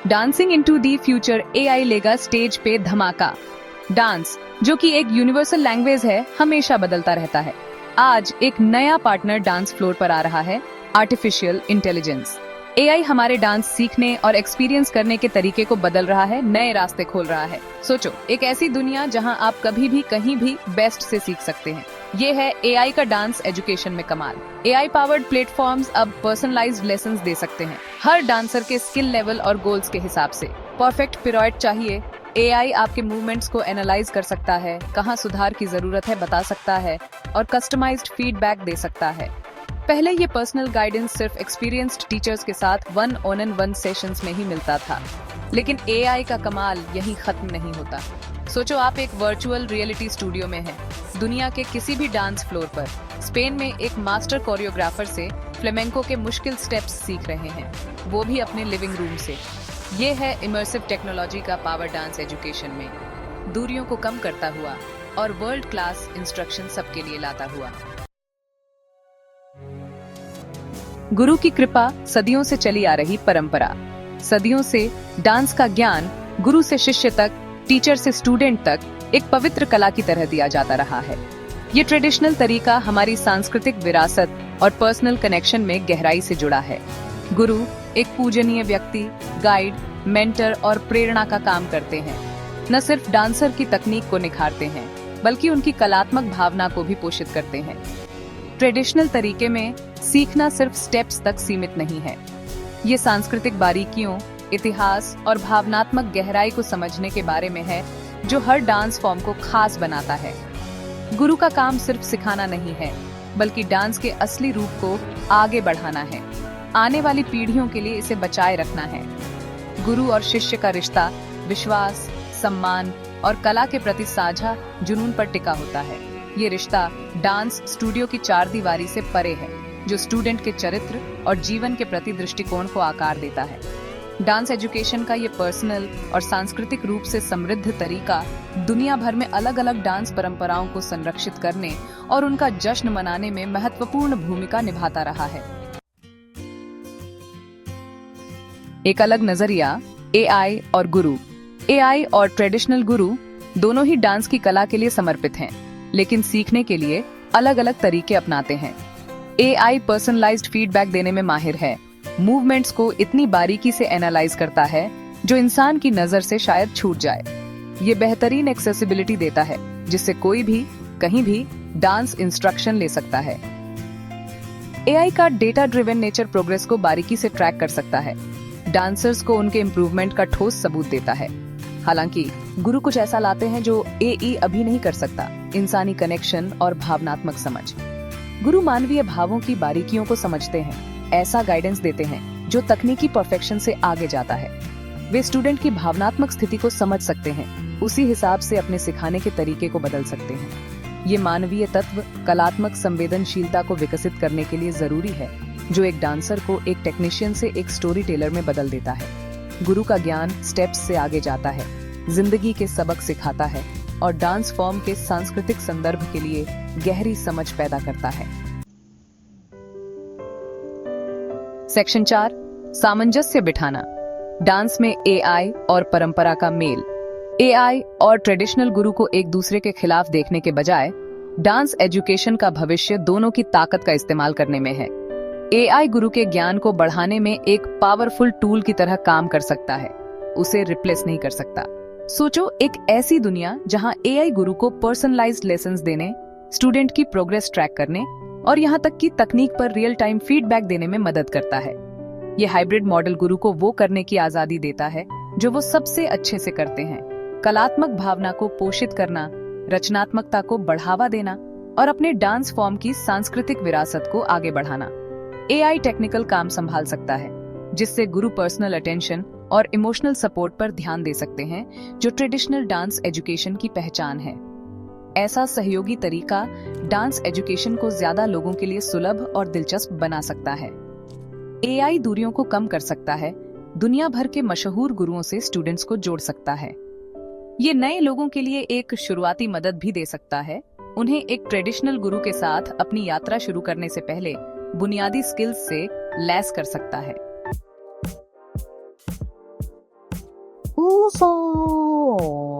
Dancing into the future, AI लेगा stage पे धमाका। डांस, जो कि एक यूनिवर्सल लैंग्वेज है, हमेशा बदलता रहता है। आज एक नया पार्टनर डांस फ्लोर पर आ रहा है, आर्टिफिशियल इंटेलिजेंस। एआई हमारे डांस सीखने और एक्सपीरियंस करने के तरीके को बदल रहा है, नए रास्ते खोल रहा है। सोचो, एक ऐसी दुनिया जहां आप कभी भी कहीं भी बेस्ट से सीख सकते हैं। ये है एआई का डांस एजुकेशन में कमाल। एआई पावर्ड प्लेटफॉर्म्स अब पर्सनलाइज्ड लेसन्स दे सकते हैं, हर डांसर के स्किल लेवल और गोल्स के हिसाब से। परफेक्ट पिरोएट चाहिए, एआई आपके मूवमेंट्स को एनालाइज कर सकता है, कहाँ सुधार की जरूरत है बता सकता है और कस्टमाइज्ड फीडबैक दे सकता है। पहले ये पर्सनल गाइडेंस सिर्फ एक्सपीरियंस्ड टीचर्स के साथ 1-on-1 सेशंस में ही मिलता था, लेकिन एआई का कमाल यहीं खत्म नहीं होता। सोचो, आप एक वर्चुअल रियलिटी स्टूडियो में हैं, दुनिया के किसी भी डांस फ्लोर पर। स्पेन में एक मास्टर कोरियोग्राफर से फ्लेमेंको के मुश्किल स्टेप्स सीख रहे हैं, वो भी अपने लिविंग रूम से। ये है इमर्सिव टेक्नोलॉजी का पावर डांस एजुकेशन में, दूरियों को कम करता हुआ और वर्ल्ड क्लास इंस्ट्रक्शन सबके लिए लाता हुआ। गुरु की कृपा, सदियों से चली आ रही परंपरा। सदियों से डांस का ज्ञान गुरु से शिष्य तक, टीचर से स्टूडेंट तक एक पवित्र कला की तरह दिया जाता रहा है। ये ट्रेडिशनल तरीका हमारी सांस्कृतिक विरासत और पर्सनल कनेक्शन में गहराई से जुड़ा है। गुरु एक पूजनीय व्यक्ति, गाइड, मेंटर और प्रेरणा का काम करते हैं। न सिर्फ डांसर की तकनीक को निखारते हैं, बल्कि उनकी कलात्मक भावना को भी पोषित करते हैं। ट्रेडिशनल तरीके में सीखना सिर्फ स्टेप्स तक सीमित नहीं है, ये सांस्कृतिक बारीकियों, इतिहास और भावनात्मक गहराई को समझने के बारे में है, जो हर डांस फॉर्म को खास बनाता है। गुरु का काम सिर्फ सिखाना नहीं है, बल्कि डांस के असली रूप को आगे बढ़ाना है, आने वाली पीढ़ियों के लिए इसे बचाए रखना है। गुरु और शिष्य का रिश्ता विश्वास, सम्मान और कला के प्रति साझा जुनून पर टिका होता है। ये रिश्ता डांस स्टूडियो की चार दीवारी से परे है, जो स्टूडेंट के चरित्र और जीवन के प्रति दृष्टिकोण को आकार देता है। डांस एजुकेशन का ये पर्सनल और सांस्कृतिक रूप से समृद्ध तरीका दुनिया भर में अलग अलग डांस परंपराओं को संरक्षित करने और उनका जश्न मनाने में महत्वपूर्ण भूमिका निभाता रहा है। एक अलग नजरिया, एआई और गुरु। एआई और ट्रेडिशनल गुरु दोनों ही डांस की कला के लिए समर्पित हैं, लेकिन सीखने के लिए अलग अलग तरीके अपनाते हैं। एआई पर्सनलाइज्ड फीडबैक देने में माहिर है, मूवमेंट्स को इतनी बारीकी से एनालाइज करता है जो इंसान की नजर से शायद छूट जाए। ये बेहतरीन एक्सेसिबिलिटी देता है, जिससे कोई भी कहीं भी डांस इंस्ट्रक्शन ले सकता है। एआई का डेटा ड्रिवन नेचर प्रोग्रेस को बारीकी से ट्रैक कर सकता है, डांसर्स को उनके इम्प्रूवमेंट का ठोस सबूत देता है। हालांकि गुरु कुछ ऐसा लाते हैं जो एआई अभी नहीं कर सकता, इंसानी कनेक्शन और भावनात्मक समझ। गुरु मानवीय भावों की बारीकियों को समझते हैं, ऐसा गाइडेंस देते हैं जो तकनीकी परफेक्शन से आगे जाता है। वे स्टूडेंट की भावनात्मक स्थिति को समझ सकते हैं, उसी हिसाब से अपने सिखाने के तरीके को बदल सकते हैं। ये मानवीय तत्व कलात्मक संवेदनशीलता को विकसित करने के लिए जरूरी है, जो एक डांसर को एक टेक्नीशियन से एक स्टोरी टेलर में बदल देता है। गुरु का ज्ञान स्टेप्स से आगे जाता है, जिंदगी के सबक सिखाता है और डांस फॉर्म के सांस्कृतिक संदर्भ के लिए गहरी समझ पैदा करता है। सेक्शन 4, सामंजस्य बिठाना। डांस में एआई और परंपरा का मेल। एआई और ट्रेडिशनल गुरु को एक दूसरे के खिलाफ देखने के बजाय डांस एजुकेशन का भविष्य दोनों की ताकत का इस्तेमाल करने में है। एआई गुरु के ज्ञान को बढ़ाने में एक पावरफुल टूल की तरह काम कर सकता है, उसे रिप्लेस नहीं कर सकता। सोचो, एक ऐसी दुनिया जहां एआई गुरु को पर्सनलाइज्ड लेसन्स देने, स्टूडेंट की प्रोग्रेस ट्रैक करने और यहाँ तक कि तकनीक पर रियल टाइम फीडबैक देने में मदद करता है। ये हाइब्रिड मॉडल गुरु को वो करने की आजादी देता है जो वो सबसे अच्छे से करते हैं, कलात्मक भावना को पोषित करना, रचनात्मकता को बढ़ावा देना और अपने डांस फॉर्म की सांस्कृतिक विरासत को आगे बढ़ाना। एआई टेक्निकल काम संभाल सकता है, जिससे गुरु पर्सनल अटेंशन और इमोशनल सपोर्ट पर ध्यान दे सकते हैं, जो ट्रेडिशनल डांस एजुकेशन की पहचान है। ऐसा सहयोगी तरीका डांस एजुकेशन को ज्यादा लोगों के लिए सुलभ और दिलचस्प बना सकता है। एआई दूरियों को कम कर सकता है, दुनिया भर के मशहूर गुरुओं से स्टूडेंट्स को जोड़ सकता है। ये नए लोगों के लिए एक शुरुआती मदद भी दे सकता है, उन्हें एक ट्रेडिशनल गुरु के साथ अपनी यात्रा शुरू करने से पहले बुनियादी स्किल्स से लैस कर सकता है। 무서워.